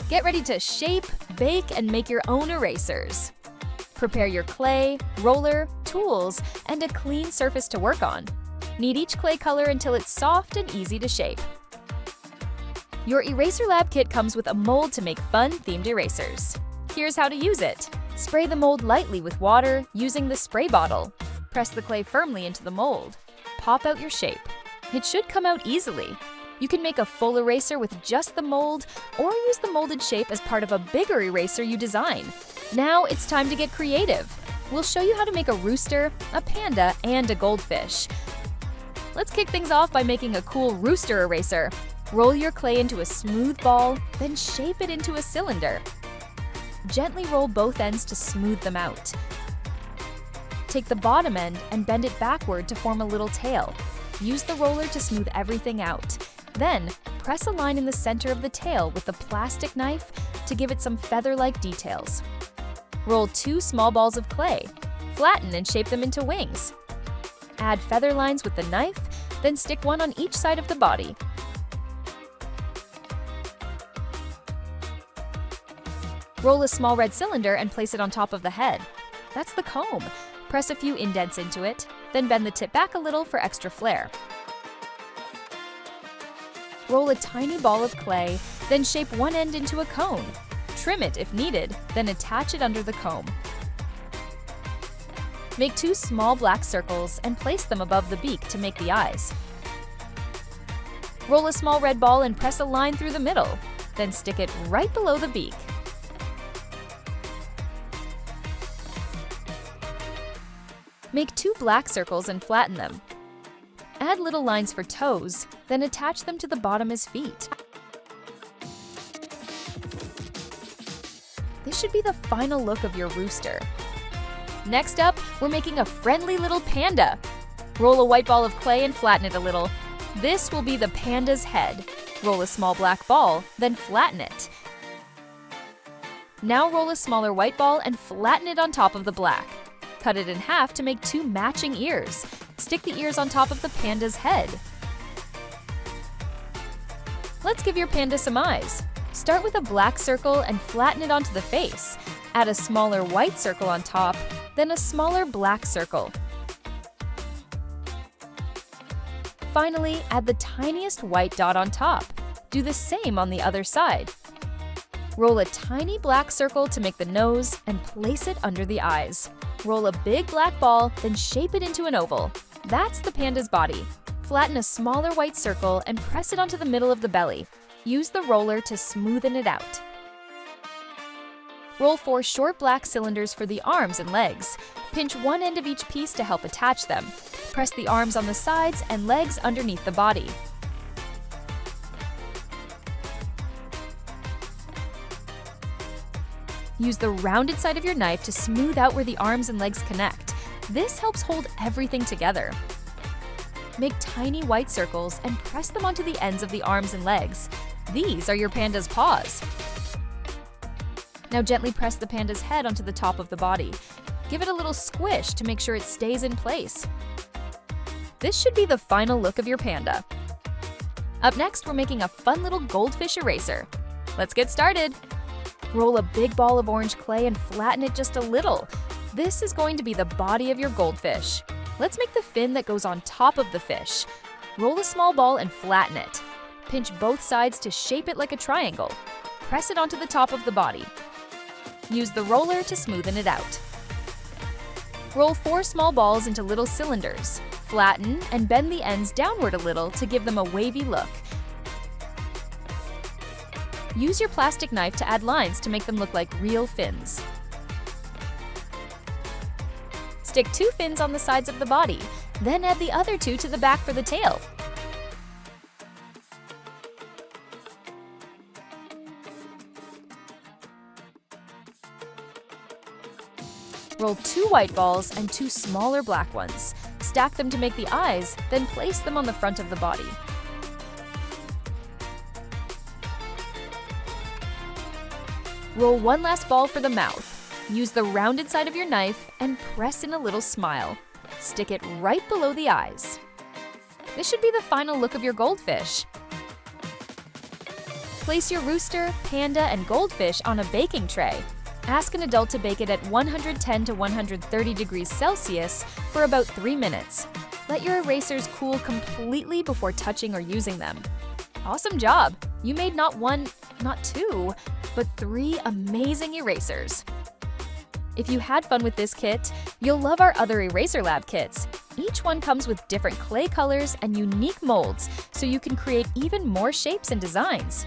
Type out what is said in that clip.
Get ready to shape, bake, and make your own erasers. Prepare your clay, roller, tools, and a clean surface to work on. Knead each clay color until it's soft and easy to shape. Your Eraser Lab kit comes with a mold to make fun themed erasers. Here's how to use it. Spray the mold lightly with water using the spray bottle. Press the clay firmly into the mold. Pop out your shape. It should come out easily. You can make a full eraser with just the mold or use the molded shape as part of a bigger eraser you design. Now it's time to get creative. We'll show you how to make a rooster, a panda, and a goldfish. Let's kick things off by making a cool rooster eraser. Roll your clay into a smooth ball, then shape it into a cylinder. Gently roll both ends to smooth them out. Take the bottom end and bend it backward to form a little tail. Use the roller to smooth everything out. Then, press a line in the center of the tail with the plastic knife to give it some feather-like details. Roll 2 small balls of clay. Flatten and shape them into wings. Add feather lines with the knife, then stick one on each side of the body. Roll a small red cylinder and place it on top of the head. That's the comb. Press a few indents into it, then bend the tip back a little for extra flair. Roll a tiny ball of clay, then shape one end into a cone. Trim it if needed, then attach it under the comb. Make 2 small black circles and place them above the beak to make the eyes. Roll a small red ball and press a line through the middle, then stick it right below the beak. Make 2 black circles and flatten them. Add little lines for toes, then attach them to the bottom as feet. This should be the final look of your rooster. Next up, we're making a friendly little panda. Roll a white ball of clay and flatten it a little. This will be the panda's head. Roll a small black ball, then flatten it. Now roll a smaller white ball and flatten it on top of the black. Cut it in half to make 2 matching ears. Stick the ears on top of the panda's head. Let's give your panda some eyes. Start with a black circle and flatten it onto the face. Add a smaller white circle on top, then a smaller black circle. Finally, add the tiniest white dot on top. Do the same on the other side. Roll a tiny black circle to make the nose and place it under the eyes. Roll a big black ball, then shape it into an oval. That's the panda's body. Flatten a smaller white circle and press it onto the middle of the belly. Use the roller to smoothen it out. Roll 4 short black cylinders for the arms and legs. Pinch one end of each piece to help attach them. Press the arms on the sides and legs underneath the body. Use the rounded side of your knife to smooth out where the arms and legs connect. This helps hold everything together. Make tiny white circles and press them onto the ends of the arms and legs. These are your panda's paws. Now gently press the panda's head onto the top of the body. Give it a little squish to make sure it stays in place. This should be the final look of your panda. Up next, we're making a fun little goldfish eraser. Let's get started. Roll a big ball of orange clay and flatten it just a little. This is going to be the body of your goldfish. Let's make the fin that goes on top of the fish. Roll a small ball and flatten it. Pinch both sides to shape it like a triangle. Press it onto the top of the body. Use the roller to smoothen it out. Roll 4 small balls into little cylinders. Flatten and bend the ends downward a little to give them a wavy look. Use your plastic knife to add lines to make them look like real fins. Stick 2 fins on the sides of the body, then add the other 2 to the back for the tail. Roll 2 white balls and 2 smaller black ones. Stack them to make the eyes, then place them on the front of the body. Roll 1 last ball for the mouth. Use the rounded side of your knife and press in a little smile. Stick it right below the eyes. This should be the final look of your goldfish. Place your rooster, panda, and goldfish on a baking tray. Ask an adult to bake it at 110 to 130 degrees Celsius for about 3 minutes. Let your erasers cool completely before touching or using them. Awesome job! You made not one, not two, but 3 amazing erasers. If you had fun with this kit, you'll love our other Eraser Lab kits. Each one comes with different clay colors and unique molds, so you can create even more shapes and designs.